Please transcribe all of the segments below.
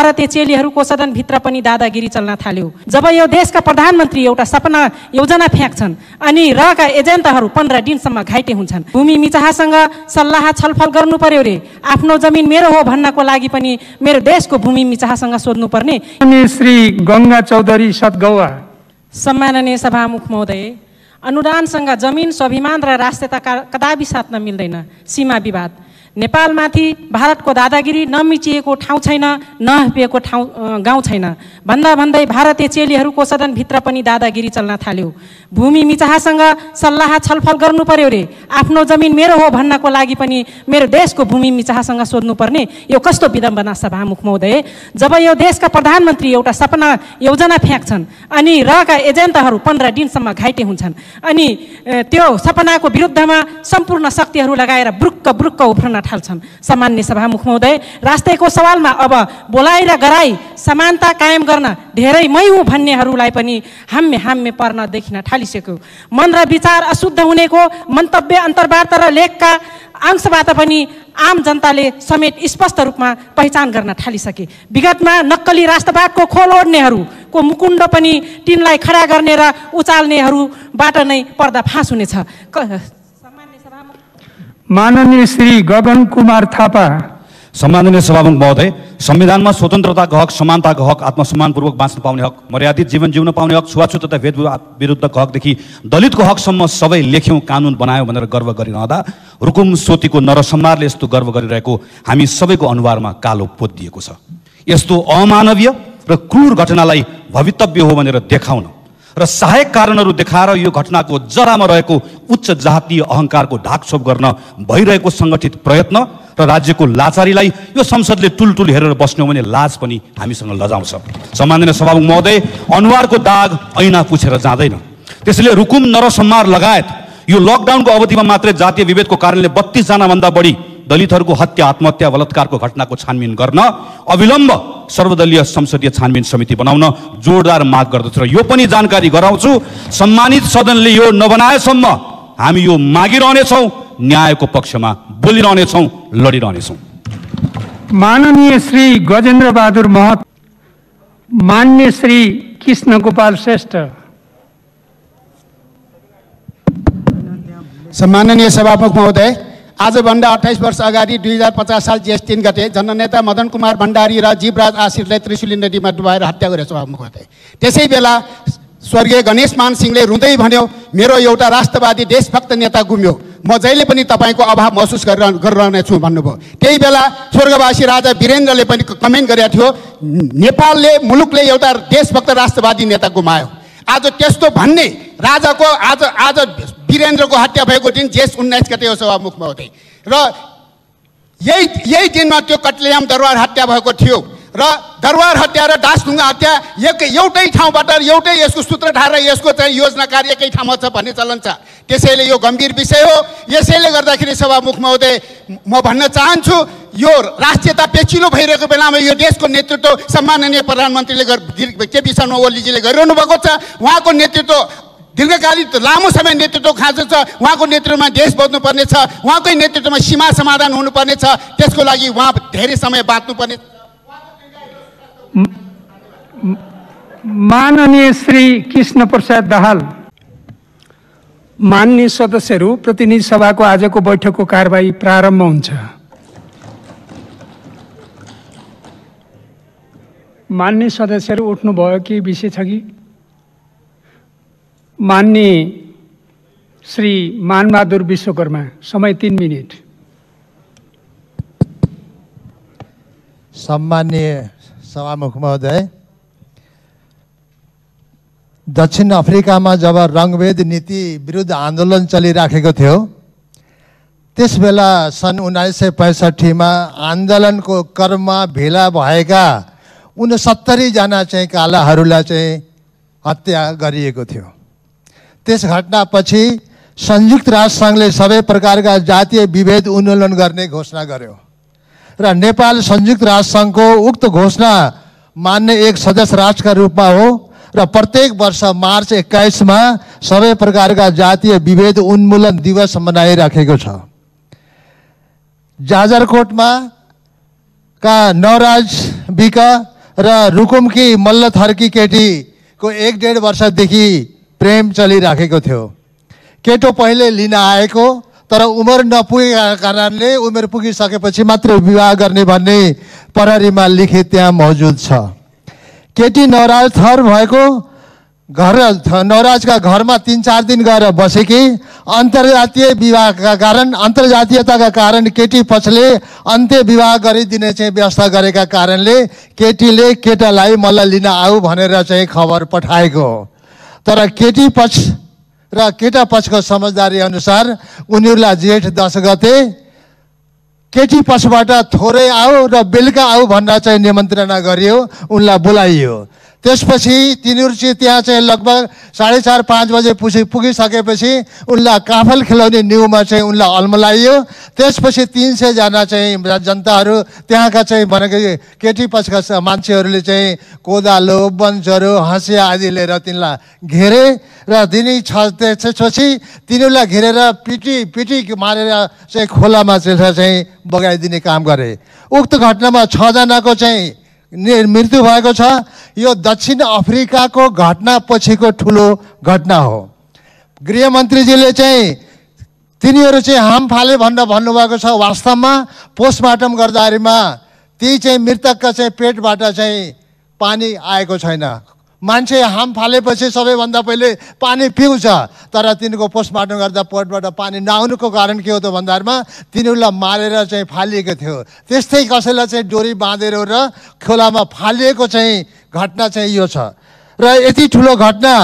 भारतीय चेलीहरूको सदनभित्र पनि दादागिरी चल्न थाल्यो। जब यो देशका प्रधानमन्त्री एउटा सपना योजना फ्याँक्छन् अनि रहका एजेन्टहरू 15 दिनसम्म घाइते हुन्छन्। भूमि मिचाहासँग सल्लाह छलफल गर्नु पर्यो रे, आफ्नो जमिन मेरो हो भन्नको लागि पनि मेरो देशको भूमि मिचाहासँग सोध्नु पर्ने। श्री गंगा चौधरी सतगौवा। सम्माननीय सभामुख महोदय, अनुदानसँग जमिन, स्वाभिमान र राष्ट्रियता कदापि साट्न मिल्दैन। सीमा विवाद, नेपालमाथि भारतको दादागिरी नमिचिएको ठाउँ छैन, नहपिएको गाउँ छैन। भन्दा भन्दै भारतीय चेलीहरूको सदनभित्र पनि दादागिरी चल्न थाल्यो। भूमि मिचाहासँग सल्लाह छलफल गर्नु पर्यो रे, आफ्नो जमिन मेरो हो भन्नको लागि पनि मेरो देशको भूमि मिचाहासँग सोध्नु पर्ने। यो कस्तो विडम्बना सभामुख महोदय। जब यो देशका प्रधानमन्त्री एउटा सपना योजना फ्याँक्छन् अनि रहका एजेन्टहरू 15 दिनसम्म घाइते हुन्छन् अनि त्यो सपनाको विरुद्धमा सम्पूर्ण शक्तिहरू लगाएर ब्रुक्क ब्रुक्क उफ्रन थाल्छन्। सामान्य सभामुख महोदय, राष्ट्रको सवालमा अब बोलाइ र गराई समानता कायम गर्न धेरै मै हुँ भन्नेहरूलाई पनि हाम्मे पर्न देखिन थालिसक्यो। मन र विचार अशुद्ध हुनेको मन्तव्य, अन्तर्वार्ता र लेखका अंशबाट पनि आम जनताले समेत स्पष्ट रूपमा पहिचान गर्न थालिसके। विगतमा नक्कली राष्ट्रवादको खोल ओढ्नेहरूको मुकुण्ड पनि तिनलाई खडा गर्ने र उचाल्नेहरूबाट नै पर्दाफास हुनेछ। माननीय श्री गगन कुमार थापा। सम्माननीय सभामुख महोदय, संविधानमा स्वतन्त्रताको हक, समानताको हक, आत्मसम्मानपूर्वक बाँच्न पाउने हक, मर्यादित जीवन जिउन पाउने हक, छुवाछुत तथा भेदभाव विरुद्धको हकदेखि दलितको हकसम्म सबै लेख्यौँ, कानुन बनायो भनेर गर्व गरिरहँदा रुकुम सोतीको नरसंहारले यस्तो गर्व गरिरहेको हामी सबैको अनुहारमा कालो पोतिएको छ। यस्तो अमानवीय र क्रूर घटनालाई भवितव्य हो भनेर देखाउन र सहायक कारणहरू देखाएर यो घटनाको जरामा रहेको उच्च जातीय अहङ्कारको ढाकछोप गर्न भइरहेको सङ्गठित प्रयत्न र राज्यको लाचारीलाई यो संसदले टुलटुल हेरेर बस्ने हो भने लाज पनि हामीसँग लजाउँछ। सम्माननीय सभामुख महोदय, अनुहारको दाग ऐना पुछेर जाँदैन। त्यसैले रुकुम नरसंहार लगायत यो लकडाउनको अवधिमा मात्रै जातीय विभेदको कारणले 32 जनाभन्दा बढी दलितहरूको हत्या, आत्महत्या, बलात्कारको घटनाको छानबिन गर्न अविलम्ब सर्वदलीय संसदीय छानबिन समिति बनाउन जोरदार माग गर्दछु र यो पनि जानकारी गराउँछु, सम्मानित सदनले यो नबनाएसम्म हामी यो मागिरहनेछौँ, न्यायको पक्षमा बोलिरहनेछौँ, लडिरहनेछौँ। माननीय श्री गजेन्द्र बहादुर महत। मान्य श्री कृष्ण गोपाल श्रेष्ठ। सम्माननीय सभामुख महोदय, आजभन्दा 28 वर्ष अगाडि 2050 साल जेठ 3 गते जननेता मदन कुमार भण्डारी र जीवराज आशिषलाई त्रिशुली नदीमा डुबाएर हत्या गरे सभामुख महोदय। त्यसै बेला स्वर्गीय गणेश मान सिंहले रुँदै भन्यो, मेरो एउटा राष्ट्रवादी देशभक्त नेता गुम्यो, म जहिले पनि तपाईँको अभाव महसुस गरिरहनेछु भन्नुभयो। त्यही बेला स्वर्गवासी राजा वीरेन्द्रले पनि कमेन्ट गरेको थियो, नेपालले, मुलुकले एउटा देशभक्त राष्ट्रवादी नेता गुमायो। आज त्यस्तो भन्ने राजाको आज वीरेन्द्रको हत्या भएको दिन जेठ 19 गते हो सभामुख महोदय र यही दिनमा त्यो कत्लेआम दरबार हत्या भएको थियो र दरबार हत्या र दासढुङ्गा हत्या एउटै ठाउँबाट एउटै यसको सूत्रधार र यसको चाहिँ योजना कार्य एकै ठाउँमा छ भन्ने चलन छ। त्यसैले यो गम्भीर विषय हो। यसैले गर्दाखेरि सभामुख महोदय, म भन्न चाहन्छु, यो राष्ट्रियता पेचिलो भइरहेको बेलामा यो देशको नेतृत्व सम्माननीय प्रधानमन्त्रीले केपी शर्मा ओलीजीले गरिरहनु भएको छ। उहाँको नेतृत्व दीर्घकालीन लामो समय नेतृत्व खाँचो छ। उहाँको नेतृत्वमा देश बच्नुपर्ने छ, उहाँकै नेतृत्वमा सीमा समाधान हुनुपर्ने छ। त्यसको लागि उहाँ धेरै समय बाँच्नुपर्ने। माननीय श्री कृष्ण प्रसाद दाहाल। माननीय सदस्यहरू, प्रतिनिधि सभाको आजको बैठकको कारबाही प्रारम्भ हुन्छ। माननीय सदस्यहरू उठ्नुभयो कि विषय छ कि? माननीय श्री मानबहादुर विश्वकर्मा, समय 3 मिनट। सम्माननीय सभामुख महोदय, दक्षिण अफ्रिकामा जब रङ्गभेद नीति विरुद्ध आन्दोलन चलिराखेको थियो, त्यसबेला सन् 1965 मा आन्दोलनको क्रममा भेला भएका 69 जना चाहिँ कालाहरूलाई चाहिँ हत्या गरिएको थियो। त्यस घटनापछि संयुक्त राष्ट्रसङ्घले सबै प्रकारका जातीय विभेद उन्मूलन गर्ने घोषणा गर्यो र नेपाल संयुक्त राष्ट्रसङ्घको उक्त घोषणा मान्ने एक सदस्य राष्ट्रका रूपमा हो र प्रत्येक वर्ष मार्च 21 मा सबै प्रकारका जातीय विभेद उन्मूलन दिवस मनाइराखेको छ। जाजरकोटमा का नवराज विक र रुकुमकी मल्लथरकी केटीको 1.5 वर्षदेखि प्रेम चलिराखेको थियो। केटो पहिले लिन आएको, तर उमेर नपुगेका कारणले उमेर पुगिसकेपछि मात्र विवाह गर्ने भन्ने प्रहरीमा लिखित त्यहाँ मौजुद छ। केटी नवराज थर भएको नवराजका घरमा 3-4 दिन गएर बसेकी। अन्तर्जातीय विवाहका कारण, अन्तर्जातीयताका कारण केटी पक्षले अन्त्य विवाह गरिदिने चाहिँ व्यवस्था गरेका कारणले केटीले केटालाई मलाई लिन आऊ भनेर चाहिँ खबर पठाएको। तर केटी पक्ष र केटा पक्षको समझदारी अनुसार उनीहरूलाई जेठ 10 गते केटी पक्षबाट थोरै आऊ र बेलुका आऊ भनेर चाहिँ निमन्त्रणा गरियो, उनलाई बोलाइयो। त्यसपछि तिनीहरू चाहिँ त्यहाँ चाहिँ लगभग 4:30-5 बजे पुगिसकेपछि उनलाई काफल खेलाउने न्युमा चाहिँ उनलाई अल्मलाइयो। त्यसपछि 300 जना चाहिँ जनताहरू त्यहाँका चाहिँ भनेको केटी पक्षका मान्छेहरूले चाहिँ कोदालो, बन्चहरू, हँसिया आदि लिएर तिनलाई घेरे र त्यसपछि तिनीहरूलाई घेरेर पिटी मारेर चाहिँ खोलामा चाहिँ बगाइदिने काम गरे। उक्त घटनामा 6 जनाको चाहिँ मृत्यु भएको छ। यो दक्षिण अफ्रिकाको घटना पछिको ठुलो घटना हो। गृहमन्त्रीजीले चाहिँ तिनीहरू चाहिँ हाम फाले भनेर भन्नुभएको छ। वास्तवमा पोस्टमार्टम गर्दाखेरिमा ती चाहिँ मृतकका चाहिँ पेटबाट चाहिँ पानी आएको छैन। मान्छे हाम फालेपछि सबैभन्दा पहिले पानी पिउँछ, तर तिनीहरूको पोस्टमार्टम गर्दा पेटबाट पानी नआउनुको कारण के हो त भन्दामा तिनीहरूलाई मारेर चाहिँ फालिएको थियो। त्यस्तै कसैलाई चाहिँ डोरी बाँधेर र खोलामा फालिएको चाहिँ घटना चाहिँ यो छ। र यति ठुलो घटना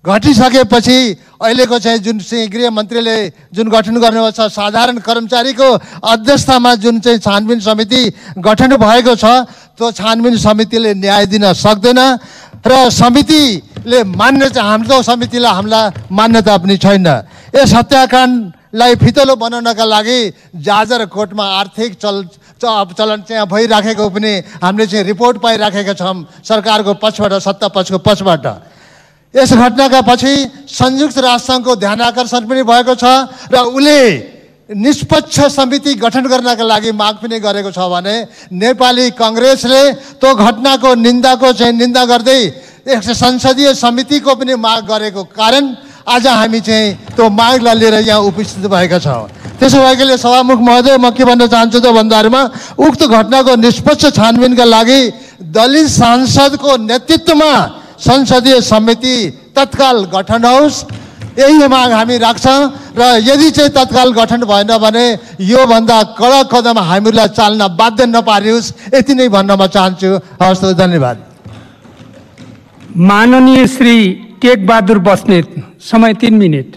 घटिसकेपछि अहिलेको चाहिँ जुन चाहिँ गृहमन्त्रीले जुन गठन गर्नुभएको छ, साधारण कर्मचारीको अध्यक्षतामा जुन चाहिँ छानबिन समिति गठन भएको छ, त्यो छानबिन समितिले न्याय दिन सक्दैन र समितिले मान्य चाहिँ हाम्रो समितिलाई हामीलाई मान्यता पनि छैन। यस हत्याकाण्डलाई फितलो बनाउनका लागि जाजरकोटमा आर्थिक चलन चाहिँ भइराखेको पनि हामीले चाहिँ रिपोर्ट पाइराखेका छौँ सरकारको पक्षबाट, सत्ता पक्षको पक्षबाट। यस घटनाका पछि संयुक्त राष्ट्रसङ्घको ध्यानाकर्षण पनि भएको छ र उसले निष्पक्ष समिति गठन गर्नका लागि माग पनि गरेको छ भने नेपाली कांग्रेसले त्यो घटनाको निन्दा गर्दै एक संसदीय समितिको पनि माग गरेको कारण आज हामी चाहिँ त्यो मागलाई लिएर यहाँ उपस्थित भएका छौँ। त्यसो भएकोले सभामुख महोदय, म के भन्न चाहन्छु त भन्दामा उक्त घटनाको निष्पक्ष छानबिनका लागि दलित सांसदको नेतृत्वमा संसदीय समिति तत्काल गठन होस्, यही माग हामी राख्छौँ। र यदि चाहिँ तत्काल गठन भएन भने यो भन्दा कडा कदम हामीलाई चाल्न बाध्य नपारियोस्, यति नै भन्न म चाहन्छु। हवस्, धन्यवाद। माननीय श्री टेकबहादुर बस्नेत, समय 3 मिनट।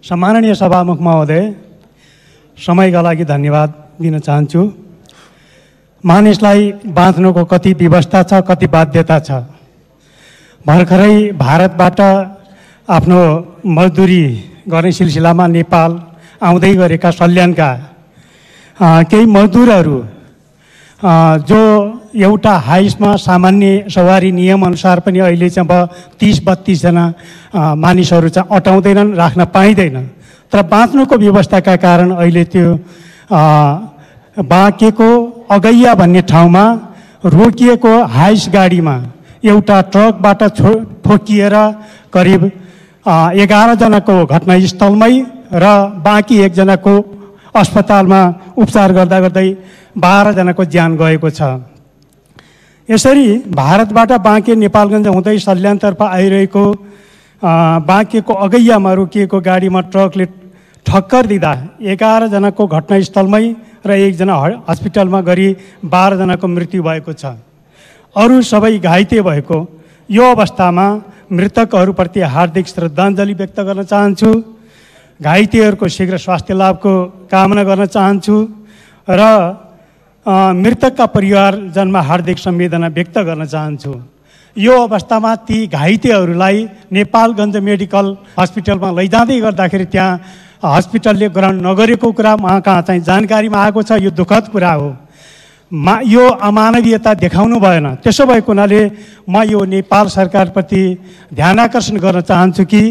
सम्माननीय सभामुख महोदय, समयका लागि धन्यवाद दिन चाहन्छु। मानिसलाई बाँच्नुको कति व्यवस्था छ, कति बाध्यता छ। भर्खरै भारतबाट आफ्नो मजदुरी गर्ने सिलसिलामा नेपाल आउँदै गरेका सल्यानका केही मजदुरहरू जो एउटा हाइसमा सामान्य सवारी नियमअनुसार पनि अहिले चाहिँ अब 30-32 जना मानिसहरू चाहिँ अटाउँदैनन्, राख्न पाइँदैन। तर बाँच्नुको व्यवस्थाका कारण अहिले त्यो बाँकेको अगैया भन्ने ठाउँमा रोकिएको हाइस गाडीमा एउटा ट्रकबाट ठोकिएर करिब 11 जनाको घटनास्थलमै र बाँकी 1 जनाको अस्पतालमा उपचार गर्दा गर्दै 12 जनाको ज्यान गएको छ। यसरी भारतबाट बाँके नेपालगञ्ज हुँदै सल्यानतर्फ आइरहेको बाँकेको अगैयामा रोकिएको गाडीमा ट्रकले ठक्कर दिँदा 11 जनाको घटनास्थलमै र 1 जना हस्पिटलमा गरी 12 जनाको मृत्यु भएको छ। अरू सबै घाइते भएको यो अवस्थामा मृतकहरूप्रति हार्दिक श्रद्धाञ्जली व्यक्त गर्न चाहन्छु। घाइतेहरूको शीघ्र स्वास्थ्य लाभको कामना गर्न चाहन्छु र मृतकका परिवारजनमा हार्दिक संवेदना व्यक्त गर्न चाहन्छु। यो अवस्थामा ती घाइतेहरूलाई नेपालगञ्ज मेडिकल हस्पिटलमा लैजाँदै गर्दाखेरि त्यहाँ हस्पिटलले ग्रहण नगरेको कुरा उहाँ कहाँ चाहिँ जानकारीमा आएको छ। यो दुःखद कुरा हो। यो अमानवीयता देखाउनु भएन। त्यसो भएको हुनाले म यो नेपाल सरकारप्रति ध्यानाकर्षण गर्न चाहन्छु कि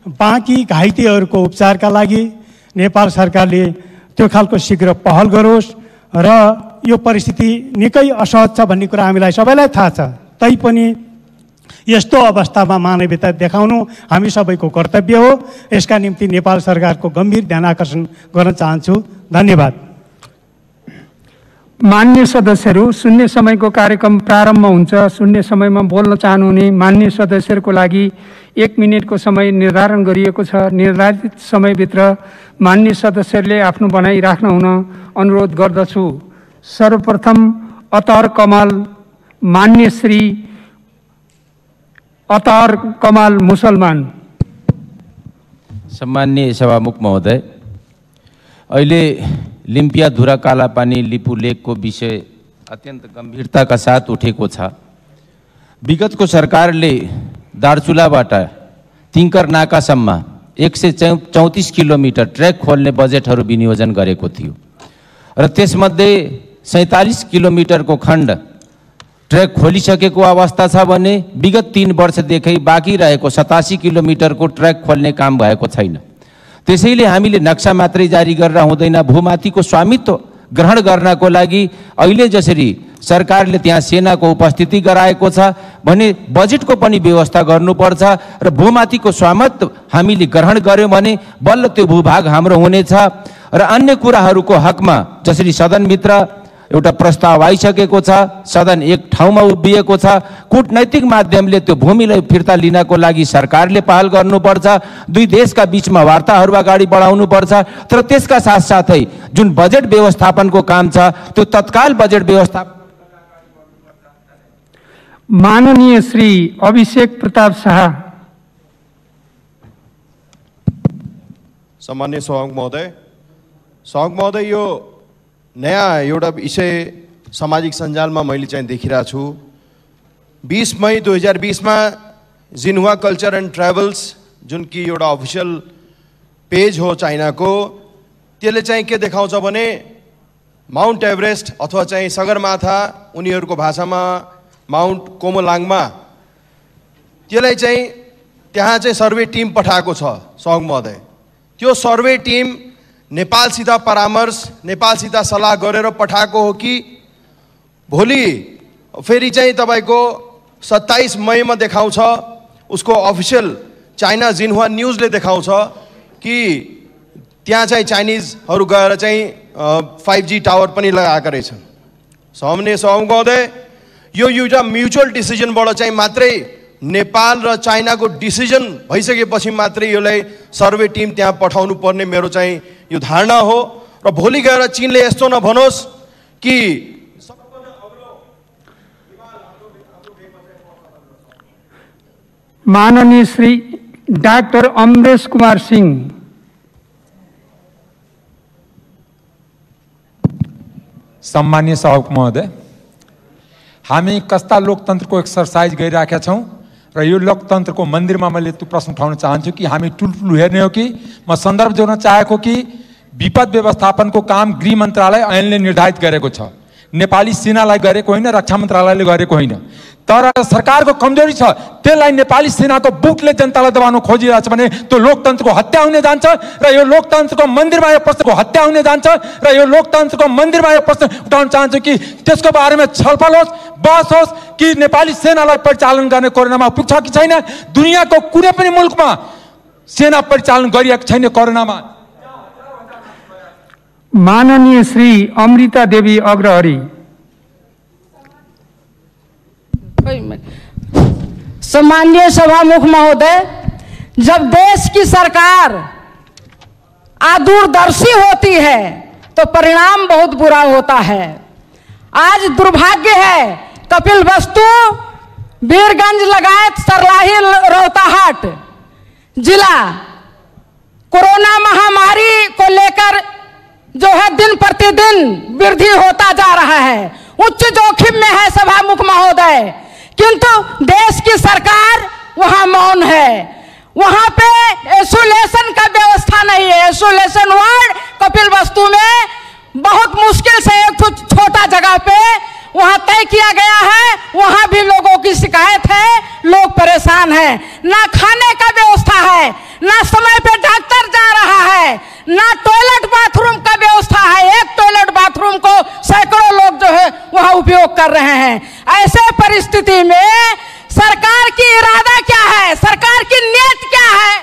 बाँकी घाइतेहरूको उपचारका लागि नेपाल सरकारले त्यो खालको शीघ्र पहल गरोस् र यो परिस्थिति निकै असहज छ भन्ने कुरा हामीलाई सबैलाई थाहा छ। तैपनि यस्तो अवस्थामा मानवीयता देखाउनु हामी सबैको कर्तव्य हो। यसका निम्ति नेपाल सरकारको गम्भीर ध्यान आकर्षण गर्न चाहन्छु। धन्यवाद। मान्य सदस्यहरू, शून्य समयको कार्यक्रम प्रारम्भ हुन्छ। शून्य समयमा बोल्न चाहनुहुने मान्य सदस्यहरूको लागि 1 मिनेटको समय निर्धारण गरिएको छ। निर्धारित समयभित्र मान्य सदस्यहरूले आफ्नो भनाइ राख्न हुन अनुरोध गर्दछु। सर्वप्रथम अतहर कमाल, मान्य श्री अतहर कमाल मुसलमान। सम्माननीय सभामुख महोदय, अहिले लिम्पियाधुरा कालापानी लिपु लेकको विषय अत्यन्त गम्भीरताका साथ उठेको छ। विगतको सरकारले दार्चुलाबाट तिङ्कर नाकासम्म 134 किलोमिटर ट्र्याक खोल्ने बजेटहरू विनियोजन गरेको थियो र त्यसमध्ये 47 किलोमिटरको खण्ड ट्र्याक खोलिसकेको अवस्था छ भने विगत 3 वर्षदेखि बाँकी रहेको 87 किलोमिटरको ट्र्याक खोल्ने काम भएको छैन। त्यसैले हामीले नक्सा मात्रै जारी गरेर हुँदैन, भूमाथिको स्वामित्व ग्रहण गर्नको लागि अहिले जसरी सरकारले त्यहाँ सेनाको उपस्थिति गराएको छ भने बजेटको पनि व्यवस्था गर्नुपर्छ र भूमाथिको स्वामित्व हामीले ग्रहण गर्यौँ भने बल्ल त्यो भूभाग हाम्रो हुनेछ। र अन्य कुराहरूको हकमा जसरी सदनभित्र एउटा प्रस्ताव आइसकेको छ, सदन एक ठाउँमा उभिएको छ, कूटनैतिक माध्यमले त्यो भूमिलाई फिर्ता लिनको लागि सरकारले पहल गर्नुपर्छ। दुई देशका बीचमा वार्ताहरू अगाडि बढाउनुपर्छ। तर त्यसका साथसाथै जुन बजेट व्यवस्थापनको काम छ त्यो तत्काल बजेट व्यवस्थापन। माननीय श्री अभिषेक प्रताप शाह। सम्माननीय सभामुख महोदय, यो नयाँ एउटा विषय सामाजिक सञ्जालमा मैले चाहिँ देखिरहेको छु। 20 मई 2020 में जिन्हुआ कल्चर एंड ट्राभल्स जुन कि एउटा अफिसियल पेज हो चाइना को, त्यसले चाहिँ के देखाउँछ भने माउन्ट एभरेस्ट अथवा चाहिँ सगरमाथा उनीहरूको भाषामा माउन्ट कोमोलाङमा त्यसलाई चाहिँ त्यहाँ चाहिँ सर्वे टिम पठाएको छ सभामुख महोदय। त्यो सर्वे टिम नेपालसित परामर्श, नेपालसित सल्लाह गरेर पठाएको हो कि भोलि फेरि चाहिँ तपाईको 27 मई में देखाउँछ, उसको अफिसियल चाइना जिन्हुआ न्यूजले देखाउँछ कि त्यहाँ चाहिँ चाइनिजहरू गएर चाहिँ 5G टावर पनि लगाएका रहेछन्। सम्माननीय सभामुख महोदय, यो एउटा म्युचुअल डिसिजनबाट चाहिँ मात्रै नेपाल र चाइनाको डिसिजन भइसकेपछि मात्रै यसलाई सर्वे टिम त्यहाँ पठाउनु पर्ने मेरो चाहिँ यो धारणा हो। र भोलि गएर चीनले यस्तो नभनोस् कि माननीय श्री डाक्टर अमरेश कुमार सिंह। सम्माननीय सभामुख महोदय, हामी कस्ता लोकतन्त्रको एक्सरसाइज गरिराखेका छौँ र यो लोकतन्त्रको मन्दिरमा मैले त्यो प्रश्न उठाउन चाहन्छु कि हामी ठुल्ठुलो हेर्ने हो कि म सन्दर्भ जोड्न चाहेको कि विपद व्यवस्थापनको काम गृह मन्त्रालय ऐनले निर्धारित गरेको छ, नेपाली सेनालाई गरेको होइन, रक्षा मन्त्रालयले गरेको होइन। तर सरकारको कमजोरी छ, त्यसलाई नेपाली सेनाको बुकले जनतालाई दबाउन खोजिरहेछ भने त्यो लोकतन्त्रको हत्या हुने जान्छ र यो लोकतन्त्रको मन्दिरमा यो प्रश्नको हत्या हुने जान्छ र यो लोकतन्त्रको मन्दिरमा यो प्रश्न उठाउन चाहन्छु कि त्यसको बारेमा छलफल होस्, बहस होस् कि नेपाली सेनालाई परिचालन गर्ने कोरोनामा पुग्छ कि छैन। दुनियाँको कुनै पनि मुलुकमा सेना परिचालन गरिएको छैन कोरोनामा। माननीय श्री अमृता देवी अग्रहरी। सम्माननीय सभामुख महोदय, जब देश की सरकार दूरदर्शी होती है तो परिणाम बहुत बुरा होता है। आज दुर्भाग्य है, कपिलवस्तु, वीरगंज लगायत सरलाही रोहताहाट जिला कोरोना महामारी को लेकर जो है दिन प्रतिदिन वृद्धि होता जा रहा है, उच्च जोखिम में है सभामुख महोदय। किंतु देश की सरकार वहां मौन है, वहां पे आइसोलेशन का व्यवस्था नहीं है। आइसोलेशन वार्ड कपिलवस्तु में बहुत मुश्किल से एक छोटा जगह पे वहां तय किया गया है, वहां भी लोगों की शिकायत है, लोग परेशान हैं। ना खाने का व्यवस्था है, ना समय पे डॉक्टर जा रहा है, ना टॉयलेट बाथरूम का व्यवस्था है। एक टॉयलेट बाथरूम को सैकड़ों लोग जो है वहां उपयोग कर रहे हैं। ऐसे परिस्थिति में सरकार की इरादा क्या है, सरकार की नीयत क्या है?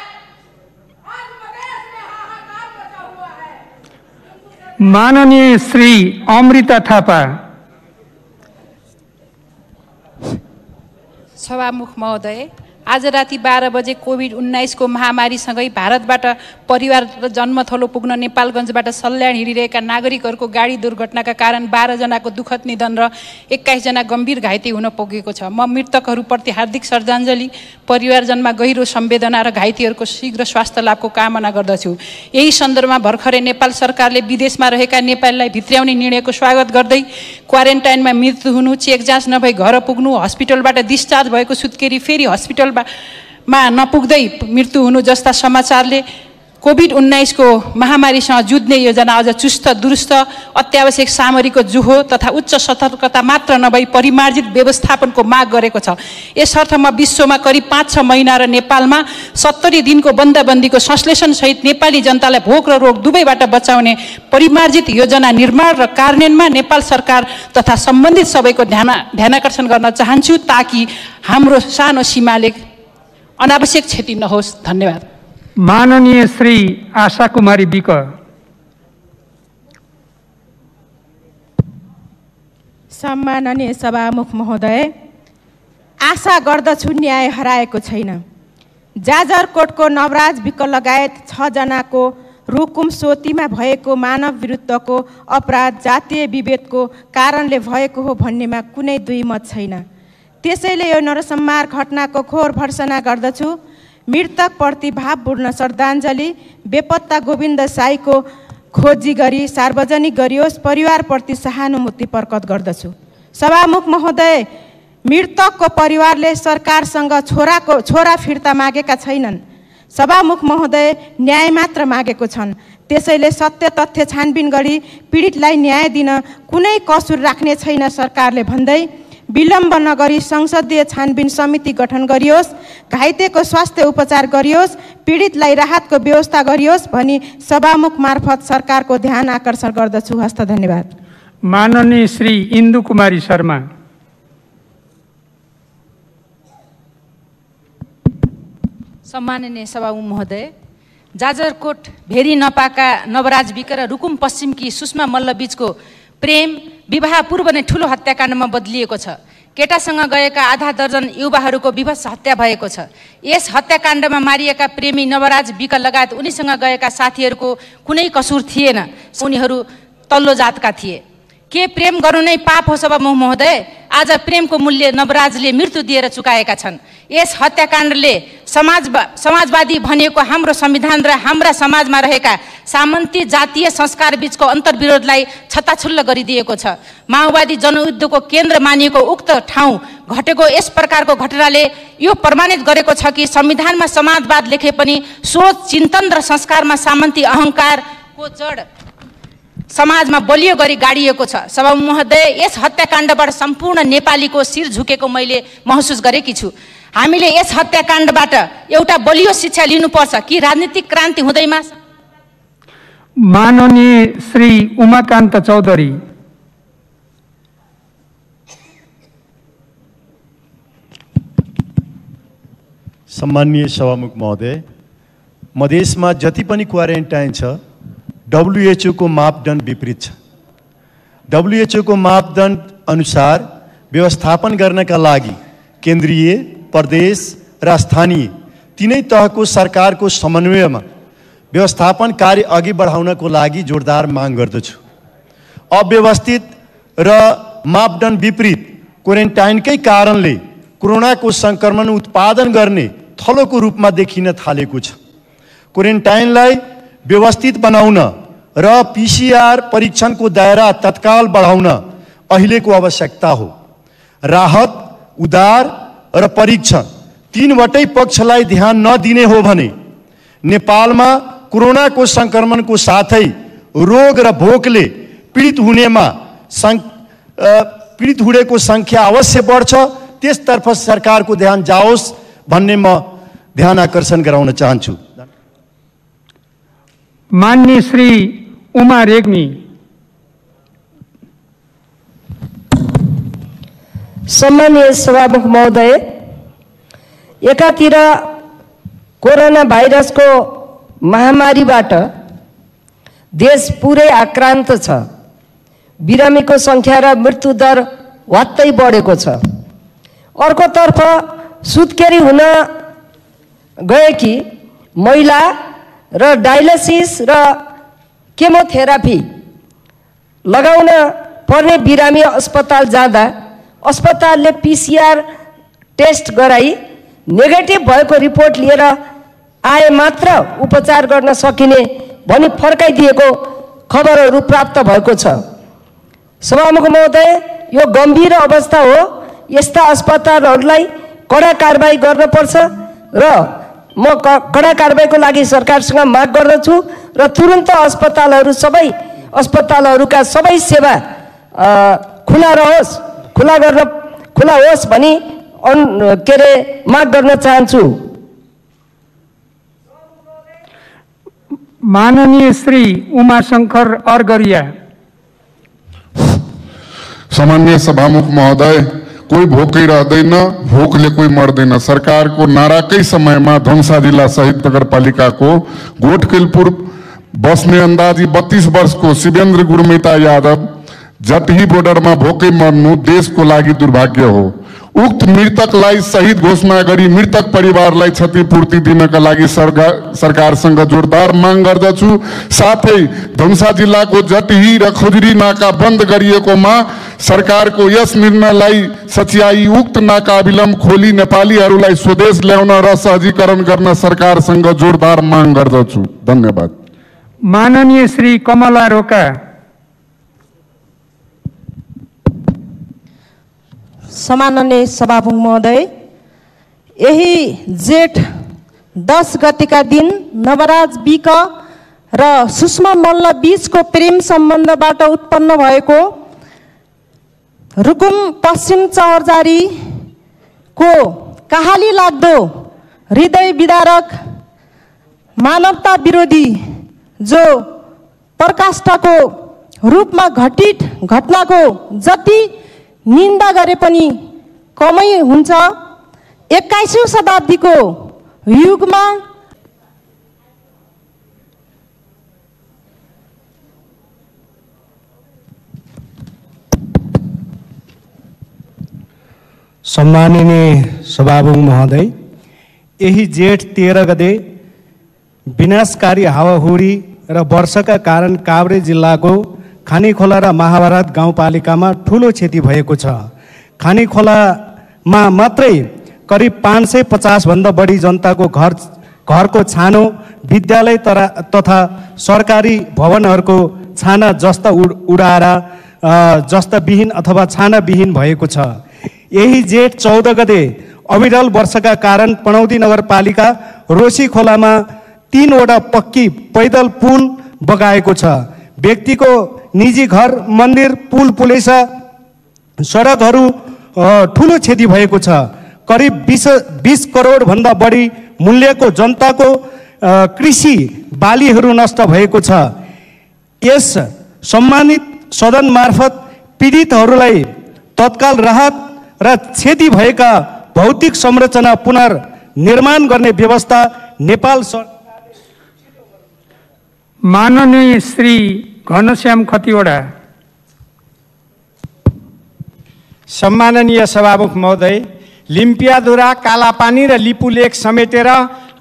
माननीय श्री अमृता थापा। सभामुख महोदय, आज राति 12 बजे कोभिड-19 को महामारीसँगै भारतबाट परिवार र जन्मथलो पुग्न नेपालगञ्जबाट सल्यान हिँडिरहेका नागरिकहरूको गाडी दुर्घटनाका कारण 12 जनाको दुःखद निधन र 21 जना गम्भीर घाइते हुन पुगेको छ। म मृतकहरूप्रति हार्दिक श्रद्धाञ्जली, परिवारजनमा गहिरो संवेदना र घाइतेहरूको शीघ्र स्वास्थ्य लाभको कामना गर्दछु। यही सन्दर्भमा भर्खरै नेपाल सरकारले विदेशमा रहेका नेपालीलाई भित्र्याउने निर्णयको स्वागत गर्दै क्वारेन्टाइनमा मृत्यु हुनु, चेक जाँच नभई घर पुग्नु, हस्पिटलबाट डिस्चार्ज भएको सुत्केरी फेरि हस्पिटलमा नपुग्दै मृत्यु हुनु जस्ता समाचारले कोभिड-19 को महामारीसँग जुझ्ने योजना अझ चुस्त दुरुस्त, अत्यावश्यक सामरिकको जुहो तथा उच्च सतर्कता मात्र नभई परिमार्जित व्यवस्थापनको माग गरेको छ। यसर्थमा विश्वमा करिब 5-6 महिना र नेपालमा 70 दिनको बन्दाबन्दीको संश्लेषण सहित नेपाली जनतालाई भोक र रोग दुवैबाट बचाउने परिमार्जित योजना निर्माण र कार्यान्वयनमा नेपाल सरकार तथा सम्बन्धित सबैको ध्यानाकर्षण गर्न चाहन्छु ताकि हाम्रो सानो सीमाले अनावश्यक क्षति नहोस्। धन्यवाद। माननीय श्री आशा कुमारी विक। सम्माननीय सभामुख महोदय, आशा गर्दछु न्याय हराएको छैन। जाजरकोटको नवराज विक लगायत 6 जनाको रुकुम सोतीमा भएको मानव विरुद्धको अपराध जातीय विभेदको कारणले भएको हो भन्नेमा कुनै दुई मत छैन। त्यसैले यो नरसंहार घटनाको खोर भर्सना गर्दछु। मृतकप्रति भावपूर्ण श्रद्धाञ्जली, बेपत्ता गोविन्द साईको खोजी गरी सार्वजनिक गरियोस्। परिवारप्रति सहानुभूति प्रकट गर्दछु। सभामुख महोदय, मृतकको परिवारले सरकारसँग छोरा फिर्ता मागेका छैनन्। सभामुख महोदय, न्याय मात्र मागेको छन्। त्यसैले सत्य तथ्य छानबिन गरी पीडितलाई न्याय दिन कुनै कसुर राख्ने छैन सरकारले भन्दै विलम्ब नगरी संसदीय छानबिन समिति गठन गरियोस्, घाइतेको स्वास्थ्य उपचार गरियोस्, पीडितलाई राहतको व्यवस्था गरियोस् भनी सभामुख मार्फत सरकारको ध्यान आकर्षण गर्दछु। हस्त धन्यवाद। माननीय श्री इन्दु कुमारी शर्मा। सम्माननीय सभामुख महोदय, जाजरकोट भेरी नपाका नवराज विक र रुकुम पश्चिमकी सुषमा मल्ल बीचको प्रेम विवाह पूर्व नै ठुलो हत्याकाण्डमा बदलिएको छ। केटासँग गएका आधा दर्जन युवाहरूको विभत्स हत्या भएको छ। यस हत्याकाण्डमा मारिएका प्रेमी नवराज विक लगायत उनीसँग गएका साथीहरूको कुनै कसुर थिएन। उनीहरू तल्लो जातका थिए। के प्रेम गर्नु नै पाप हो सभामुख महोदय? आज प्रेमको मूल्य नवराजले मृत्यु दिएर चुकाएका छन्। यस हत्याकाण्डले समाजवादी भनिएको हाम्रो संविधान र हाम्रा समाजमा रहेका सामन्ती जातीय संस्कार बीचको अन्तर्विरोधलाई छत्ताछुल्ल गरिदिएको छ। माओवादी जनयुद्धको केन्द्र मानिएको उक्त ठाउँ घटेको यस प्रकारको घटनाले यो प्रमाणित गरेको छ कि संविधानमा समाजवाद लेखे पनि सोच, चिन्तन र संस्कारमा सामन्ती अहङ्कारको जड समाजमा बलियो गरी गाडिएको छ। सभामुख महोदय, यस हत्याकाण्डबाट सम्पूर्ण नेपालीको शिर झुकेको मैले महसुस गरेकी छु। हामीले यस हत्याकाण्डबाट एउटा बलियो शिक्षा लिनुपर्छ कि राजनीतिक क्रान्ति हुँदैमा। माननीय श्री उमाकान्त चौधरी। सम्माननीय सभामुख महोदय, मधेसमा जति पनि क्वारेन्टाइन छ WHO को मापदण्ड विपरीत छ। WHO को मापदण्ड अनुसार व्यवस्थापन गर्नका लागि केन्द्रीय, प्रदेश र स्थानीय तीनै तहको सरकारको समन्वयमा व्यवस्थापन कार्य अघि बढाउनको लागि जोरदार माग गर्दछु। अव्यवस्थित र मापदण्ड विपरीत क्वारेन्टाइनकै कारणले कोरोनाको संक्रमण उत्पादन गर्ने थलोको रूपमा देखिन थालेको छ। क्वारेन्टाइनलाई व्यवस्थित बनाउन र PCR परीक्षणको दायरा तत्काल बढाउन अहिलेको आवश्यकता हो। राहत, उद्धार र परीक्षण तीनवटै पक्षलाई ध्यान नदिने हो भने नेपालमा कोरोनाको संक्रमणको साथै रोग र भोकले पीडित हुनेको संख्या अवश्य बढ्छ। त्यसतर्फ सरकारको ध्यान जाओस् भन्ने म ध्यान आकर्षण गराउन चाहन्छु। माननीय श्री उमा रेग्मी। सम्मानीय सभामुख महोदय, एकातिर कोरोना भाइरसको महामारीबाट देश पुरै आक्रान्त छ। बिरामीको सङ्ख्या र मृत्यु दर वात्तै बढेको छ। अर्कोतर्फ सुत्केरी हुन गएकी महिला र डायलिसिस र केमोथेरापी लगाउन पर्ने बिरामी अस्पताल जाँदा अस्पतालले PCR टेस्ट गराई नेगेटिभ भएको रिपोर्ट लिएर आए मात्र उपचार गर्न सकिने भनी फर्काइदिएको खबरहरू प्राप्त भएको छ। सभामुख महोदय, यो गम्भीर अवस्था हो। यस्ता अस्पतालहरूलाई कडा कारबाही गर्नुपर्छ र म कडा कारबाहीको लागि सरकारसँग माग गर्दछु र तुरुन्त सबै अस्पतालहरूका सबै सेवा खुला होस् भनी माग गर्न चाहन्छु। माननीय श्री उमाशंकर अर्गरिया। सामान्य सभामुख महोदय, कोही भोकै रहँदैन, भोकले कोही मर्दैन। सरकारको नाराकै समयमा धनुषा जिल्ला सहित नगरपालिकाको गोठकेलपुर बस्ने अन्दाजी 32 वर्षको शिवेन्द्र गुरुमिता यादव जटही बोर्डरमा भोकै मर्नु देशको लागि दुर्भाग्य हो। उक्त मृतकलाई शहीद घोषणा गरी मृतक परिवारलाई क्षतिपूर्ति दिनका लागि सरकारसँग जोरदार माग गर्दछु। साथै धनुषा जिल्लाको जटही र खुजुरी नाका बन्द गरिएकोमा सरकारको यस निर्णयलाई सच्याई उक्त नाका अविलम्ब खोली नेपालीहरूलाई स्वदेश ल्याउन र सहजीकरण गर्न सरकारसँग जोरदार माग गर्दछु। धन्यवाद। माननीय श्री कमला रोका। सम्माननीय सभामुख महोदय, यही जेठ 10 गतेका दिन नवराज विक र सुषमा मल्ल बीचको प्रेम सम्बन्धबाट उत्पन्न भएको रुकुम पश्चिम चौरजारीको कहाली लाग्दो हृदय विदारक मानवता विरोधी जो प्रकाष्ठको रूपमा घटित घटनाको जति निन्दा गरे पनि कमै हुन्छ। 21औं शताब्दीको युगमा सम्माननीय सभामुख महोदय, यही जेठ 13 गते विनाशकारी हावाहुरी र वर्षाका कारण काभ्रे जिल्लाको खानीखोला र महाभारत गाउँपालिकामा ठुलो क्षति भएको छ। खानीखोलामा मात्रै करिब 550 भन्दा बढी जनताको घरको छानो, विद्यालय तथा सरकारी भवनहरूको छाना जस्ता उडाएर जस्ता विहीन अथवा छाना विहीन भएको छ। यही जेठ 14 गते अविरल वर्षाका कारण पनौती नगरपालिका रोशी खोलामा 3 वटा पक्की पैदल पुल बगाएको छ। व्यक्तिको निजी घर, मन्दिर, पुल, पुलेसा सडकहरू ठुलो क्षति भएको छ। करिब 20 करोड भन्दा बढी मूल्यको जनताको कृषि बालीहरू नष्ट भएको छ। यस सम्मानित सदन मार्फत पीडितहरूलाई तत्काल राहत र क्षति भएका भौतिक संरचना पुनर्निर्माण गर्ने व्यवस्था नेपाल सरकार। माननीय श्री घनश्याम खतिवडा। सम्माननीय सभामुख महोदय, लिम्पियाधुरा, कालापानी र लिपुलेक समेटेर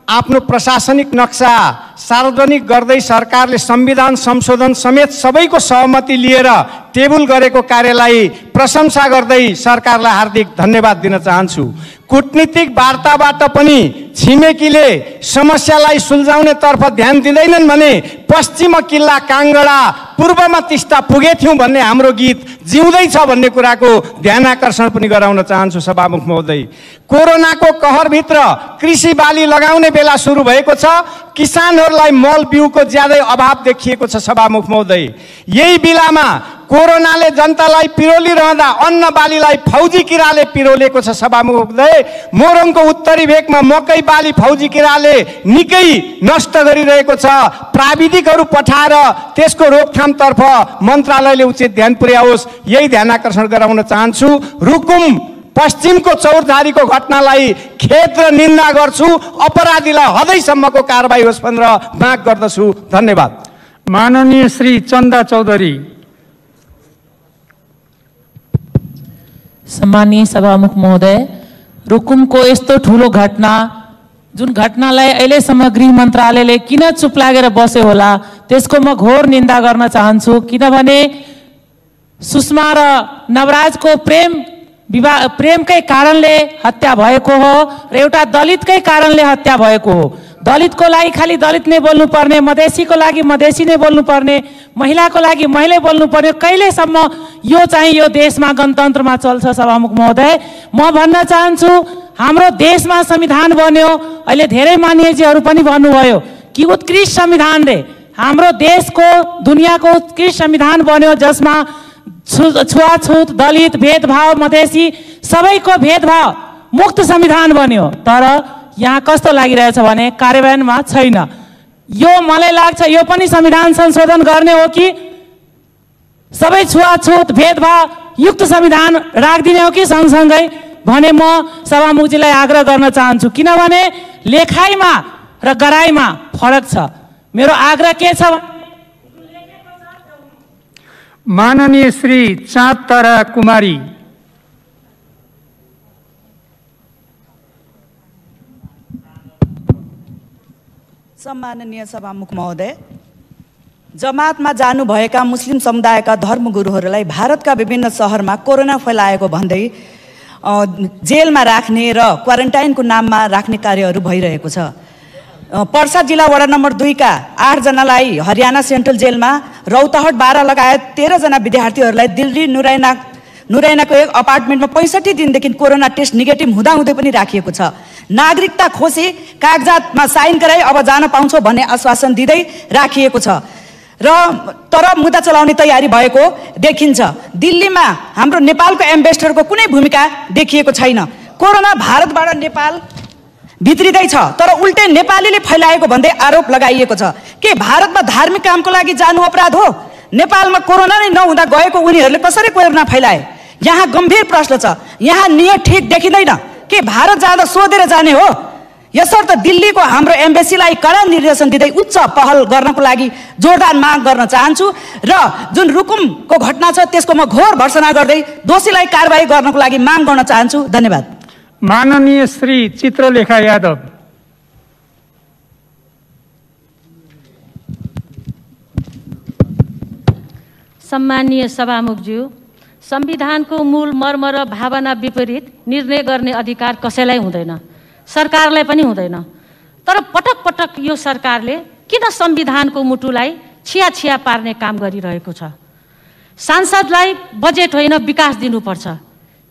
आफ्नो प्रशासनिक नक्सा सार्वजनिक गर्दै सरकारले संविधान संशोधन समेत सबैको सहमति लिएर टेबल गरेको कार्यलाई प्रशंसा गर्दै सरकारलाई हार्दिक धन्यवाद दिन चाहन्छु। कूटनीतिक वार्ताबाट पनि छिमेकीले समस्यालाई सुल्झाउने तर्फ ध्यान दिँदैनन् भने पश्चिम किल्ला काङ्गडा, पूर्वमा तिस्ता पुगेथ्यौँ भन्ने हाम्रो गीत जिउँदैछ भन्ने कुराको ध्यान आकर्षण पनि गराउन चाहन्छु सभामुख महोदय। कोरोनाको कहरभित्र कृषि बाली लगाउने बेला सुरु भएको छ। किसानहरूलाई मल बिउको ज्यादै अभाव देखिएको छ सभामुख महोदय। यही बेलामा कोरोनाले जनतालाई पिरोलिरहँदा अन्न बालीलाई फौजी किराले पिरोलेको छ सभामुख महोदय। मोरङको उत्तरी भेगमा मकै बाली फौजी किराले निकै नष्ट गरिरहेको छ। प्राविधिकहरू पठाएर त्यसको रोकथामतर्फ मन्त्रालयले उचित ध्यान पुर्याओस्, यही ध्यान आकर्षण गराउन चाहन्छु। रुकुम पश्चिमको चौरधारीको घटनालाई खेद र निन्दा गर्छु। अपराधीलाई हदैसम्मको कारबाही होस् भनेर माग गर्दछु। धन्यवाद। माननीय श्री चन्दा चौधरी। सम्मानीय सभामुख महोदय, रुकुमको यस्तो ठुलो घटना जुन घटनालाई अहिलेसम्म गृह मन्त्रालयले किन चुप लागेर बस्यो होला त्यसको म घोर निन्दा गर्न चाहन्छु। किनभने सुषमा र नवराजको प्रेमकै कारणले हत्या भएको हो र एउटा दलितकै कारणले हत्या भएको हो। दलितको लागि खालि दलित नै बोल्नुपर्ने, मधेसीको लागि मधेसी नै बोल्नुपर्ने, महिलाको लागि महिला बोल्नुपर्ने, कहिलेसम्म यो चाहिँ यो देशमा गणतन्त्रमा चल्छ? सभामुख महोदय, म भन्न चाहन्छु हाम्रो देशमा संविधान बन्यो। अहिले धेरै मान्यजीहरू पनि भन्नुभयो कि उत्कृष्ट संविधान रे हाम्रो देशको दुनियाँको उत्कृष्ट संविधान बन्यो जसमा छुवाछुत, दलित, भेदभाव, मधेसी सबैको भेदभाव मुक्त संविधान बन्यो। तर यहाँ कस्तो लागिरहेछ भने कार्यान्वयनमा छैन। यो मलाई लाग्छ यो पनि संविधान संशोधन गर्ने हो कि सबै छुवाछुत भेदभाव युक्त संविधान राखिदिने हो कि सँगसँगै भने म सभामुखजीलाई आग्रह गर्न चाहन्छु। किनभने लेखाइमा र गराइमा फरक छ। मेरो आग्रह के छ? माननीय श्री चाँदतारा कुमारी। सम्माननीय सभामुख महोदय, जमातमा जानुभएका मुस्लिम समुदायका धर्मगुरुहरूलाई भारतका विभिन्न सहरमा कोरोना फैलाएको भन्दै जेलमा राख्ने र क्वारेन्टाइनको नाममा राख्ने कार्यहरू भइरहेको छ। पर्सा जिल्ला वडा नम्बर 2 का 8 जनालाई हरियाणा सेन्ट्रल जेलमा, रौतहट 12 लगायत 13 जना विद्यार्थीहरूलाई दिल्ली नुरैनाको एक अपार्टमेन्टमा 65 दिनदेखि कोरोना टेस्ट नेगेटिभ हुँदाहुँदै पनि राखिएको छ। नागरिकता खोसी कागजातमा साइन गराई अब जान पाउँछौ भन्ने आश्वासन दिँदै राखिएको छ तर मुद्दा चलाउने तयारी भएको देखिन्छ। दिल्लीमा हाम्रो नेपालको एम्बेसडरको कुनै भूमिका देखिएको छैन। कोरोना भारतबाट नेपाल भित्रिँदैछ तर उल्टै नेपालीले फैलाएको भन्दै आरोप लगाइएको छ। के भारतमा धार्मिक कामको लागि जानु अपराध हो? नेपालमा कोरोना नै नहुँदा गएको उनीहरूले कसरी कोरोना फैलाए? यहाँ गम्भीर प्रश्न छ। यहाँ नियत ठिक देखिँदैन। के भारत जाँदा सोधेर जाने हो? यसर्थ दिल्लीको हाम्रो एम्बेसीलाई कडा निर्देशन दिँदै उच्च पहल गर्नको लागि जोरदार माग गर्न चाहन्छु र जुन रुकुमको घटना छ त्यसको म घोर भर्त्सना गर्दै दोषीलाई कारबाही गर्नको लागि माग गर्न चाहन्छु। धन्यवाद। माननीय श्री चित्रलेखा यादव। सम्मानीय सभामुखज्यू, संविधानको मूल मर्म र भावना विपरीत निर्णय गर्ने अधिकार कसैलाई हुँदैन, सरकारलाई पनि हुँदैन। तर पटक पटक यो सरकारले किन संविधानको मुटुलाई छिया पार्ने काम गरिरहेको छ? सांसदलाई बजेट होइन विकास दिनुपर्छ।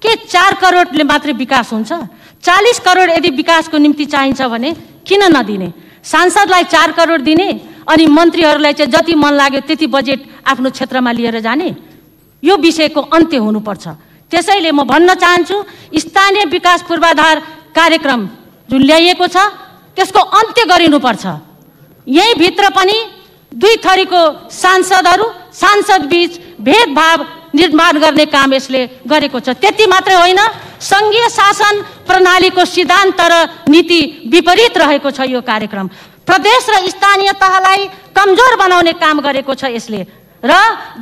के 4 करोडले मात्रै विकास हुन्छ? 40 करोड यदि विकासको निम्ति चाहिन्छ भने किन नदिने? सांसदलाई 4 करोड दिने अनि मन्त्रीहरूलाई चाहिँ जति मन लाग्यो त्यति बजेट आफ्नो क्षेत्रमा लिएर जाने? यो विषयको अन्त्य हुनुपर्छ। त्यसैले म भन्न चाहन्छु स्थानीय विकास पूर्वाधार कार्यक्रम जुन ल्याइएको छ त्यसको अन्त्य गरिनुपर्छ। यही भित्र पनि दुई थरीको सांसद बीच भेदभाव निर्माण गर्ने काम यसले गरेको छ। त्यति मात्रै होइन, संघीय शासन प्रणालीको सिद्धान्त र नीति विपरीत रहेको छ। यो कार्यक्रम प्रदेश र स्थानीय तहलाई कमजोर बनाउने काम गरेको छ यसले र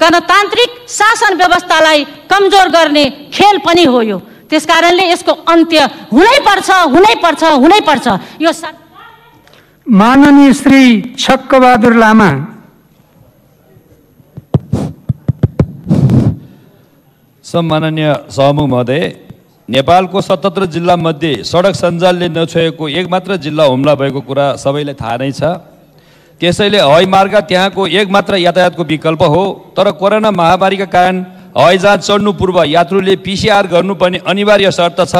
गणतान्त्रिक शासन व्यवस्थालाई कमजोर गर्ने खेल पनि हो यो। त्यसकारणले यसको अन्त्य हुनै पर्छ। यो माननीय श्री छक्कबहादुर लामा। सम्माननीय सभामुख महोदय, नेपालको 77 जिल्ला मध्ये सडक सञ्जालले नछोएको एकमात्र जिल्ला हुम्ला भएको कुरा सबैलाई थाहा नै छ। त्यसैले हवाई मार्ग त्यहाँको एकमात्र यातायातको विकल्प हो। तर कोरोना महामारीका कारण हवाईजहाज चढ्नु पूर्व यात्रुले PCR गर्नुपर्ने अनिवार्य शर्त छ।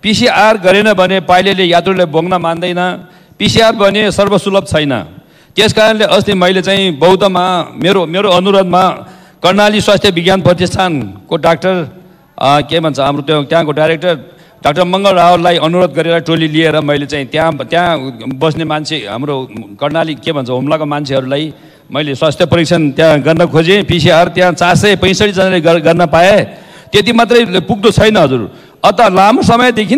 PCR गरेन भने पाइलटले यात्रुलाई बोक्न मान्दैन। PCR भने सर्वसुलभ छैन। त्यसकारणले अस्ति मैले चाहिँ बौद्धमा मेरो अनुरोधमा कर्णाली स्वास्थ्य विज्ञान प्रतिष्ठानको डाक्टर के भन्छ हाम्रो त्यहाँको डाइरेक्टर डाक्टर मङ्गल रावललाई अनुरोध गरेर टोली लिएर मैले चाहिँ त्यहाँ बस्ने मान्छे हाम्रो कर्णाली के भन्छ हुम्लाको मान्छेहरूलाई मैले स्वास्थ्य परीक्षण त्यहाँ गर्न खोजेँ। PCR त्यहाँ 465 जनाले गर्न पाए। त्यति मात्रै पुग्दो छैन हजुर। अत लामो समयदेखि